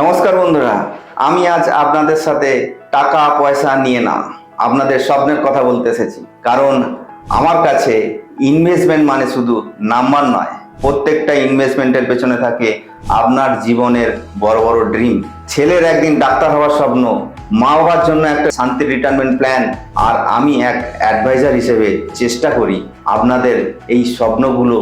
নমস্কার বন্ধুরা, আমি আজ আপনাদের সাথে টাকা পয়সা নিয়ে না আপনাদের স্বপ্নের কথা বলতে এসেছি। কারণ আমার কাছে ইনভেস্টমেন্ট মানে শুধু নাম্বার নয়, প্রত্যেকটা ইনভেস্টমেন্টের পেছনে থাকে আপনার জীবনের বড় বড় ড্রিম। ছেলের একদিন ডাক্তার হওয়ার স্বপ্ন, মা বাবার জন্য একটা শান্তির রিটায়ারমেন্ট প্ল্যান, আর আমি এক অ্যাডভাইজার হিসেবে চেষ্টা করি আপনাদের এই স্বপ্নগুলো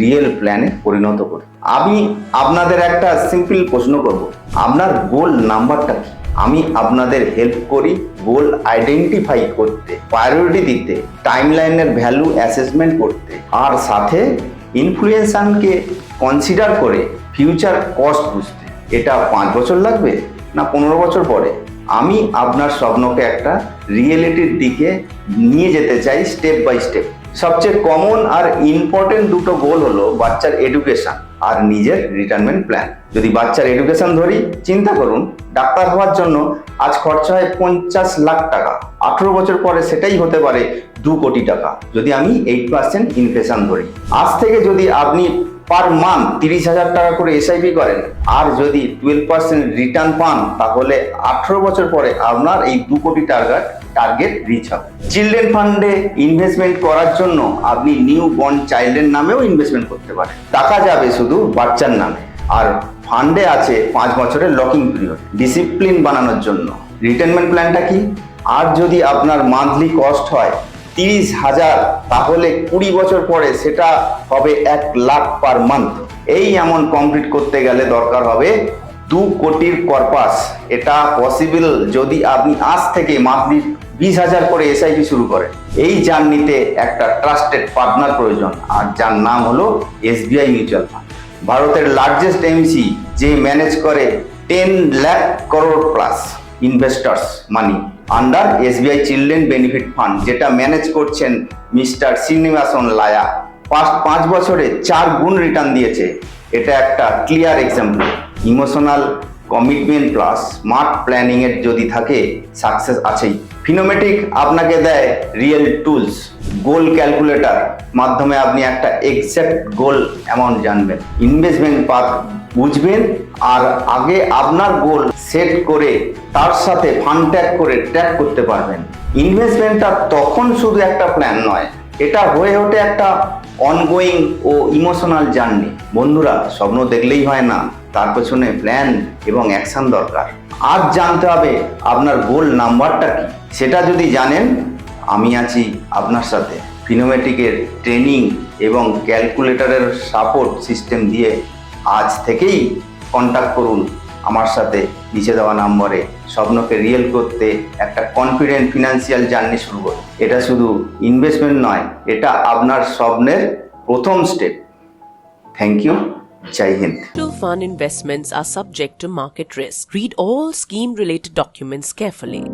রিয়েল প্ল্যানে পরিণত করি। আমি আপনাদের একটা সিম্পল প্রশ্ন করব, আপনার গোল নাম্বারটা কি? আমি আপনাদের হেল্প করি গোল আইডেন্টিফাই করতে, প্রায়োরিটি দিতে, টাইমলাইনের ভ্যালু অ্যাসেসমেন্ট করতে, আর সাথে ইনফ্লুয়েন্সারকে কনসিডার করে ফিউচার কস্ট বুঝতে। এটা 5 বছর লাগবে না 15 বছর পরে? আমি আপনার স্বপ্নকে একটা রিয়েলিটির দিকে নিয়ে যেতে চাই স্টেপ বাই স্টেপ। সবচেয়ে কমন আর ইম্পর্টেন্ট দুটো গোল হলো বাচ্চার এডুকেশন আর নিজের রিটায়ারমেন্ট প্ল্যান। যদি বাচ্চার এডুকেশন ধরি, চিন্তা করুন, ডাক্তার হওয়ার জন্য আজ খরচা হয় 50 লাখ টাকা, 18 বছর পরে সেটাই হতে পারে 2 কোটি টাকা, যদি আমি 8% ইনফ্লেশন ধরি। আজ থেকে যদি আপনি পার মান্থ 30,000 টাকা করে এসআইপি করেন আর যদি 12% রিটার্ন পান, তাহলে 18 বছর পরে আপনার এই 2 কোটি টার্গেট রিচ হবে। চিলড্রেন ফান্ডে ইনভেস্টমেন্ট করার জন্য আপনি নিউ বর্ন চাইল্ডের নামেও ইনভেস্টমেন্ট করতে পারেন। টাকা যাবে শুধু বাচ্চার নামে, আর ফান্ডে আছে 5 বছরের লকিং পিরিয়ড ডিসিপ্লিন বানানোর জন্য। রিটায়ারমেন্ট প্ল্যানটা কি? আর যদি আপনার মান্থলি কস্ট হয় 30,000, তাহলে 20 বছর পরে সেটা হবে 1 লাখ পার মান্থ। এই এমন কমপ্লিট করতে গেলে দরকার হবে 2 কোটির কর্পাস। এটা পসিবল যদি আপনি আজ থেকে মান্থলি 20,000 করে এসআইপি শুরু করেন। এই জার্নিতে একটা ট্রাস্টেড পার্টনার প্রয়োজন, আর যার নাম হলো এসবিআই মিউচুয়াল ফান্ড, ভারতের লার্জেস্ট এমসি, যে ম্যানেজ করে 10 lakh crore plus investors money under SBI children benefit fund, যেটা ম্যানেজ করছেন মিস্টার শ্রীনিবাসন লায়া। পাস্ট 5 বছরে 4 গুণ রিটার্ন দিয়েছে। এটা একটা clear example. Emotional commitment plus smart planning এর যদি থাকে, সাকসেস আছেই। ফিনোমেটিক আপনাকে দেয় রিয়েল টুলস, গোল ক্যালকুলেটর মাধ্যমে আপনি একটা এক্সাক্ট গোল অ্যামাউন্ট জানবেন, ইনভেস্টমেন্ট পাথ বুঝবেন, আর আগে আপনার গোল সেট করে তার সাথে ফান্ড ট্যাগ করে ট্র্যাক করতে পারবেন। ইনভেস্টমেন্টটা তখন শুধু একটা প্ল্যান নয়, এটা হয়ে ওঠে একটা অনগোয়িং ও ইমোশনাল জার্নি। বন্ধুরা, স্বপ্ন দেখলেই হয় না, তার পেছনে প্ল্যান এবং অ্যাকশন দরকার। আজ জানতে হবে আপনার গোল নাম্বারটা কি। সেটা যদি জানেন, আমি আছি আপনার সাথে। ফিনোমেটিকের ট্রেনিং এবং ক্যালকুলেটরের সাপোর্ট সিস্টেম দিয়ে আজ থেকেই কন্ট্যাক্ট করুন আমার সাথে নিচে দেওয়া নম্বরে। স্বপ্নকে রিয়েল করতে একটা কনফিডেন্ট ফিনান্সিয়াল জার্নি শুরু করুন। এটা শুধু ইনভেস্টমেন্ট নয়, এটা আপনার স্বপ্নের প্রথম step. Thank you. Jai Hind. Mutual fund investments are subject to market risk. Read all scheme-related documents carefully.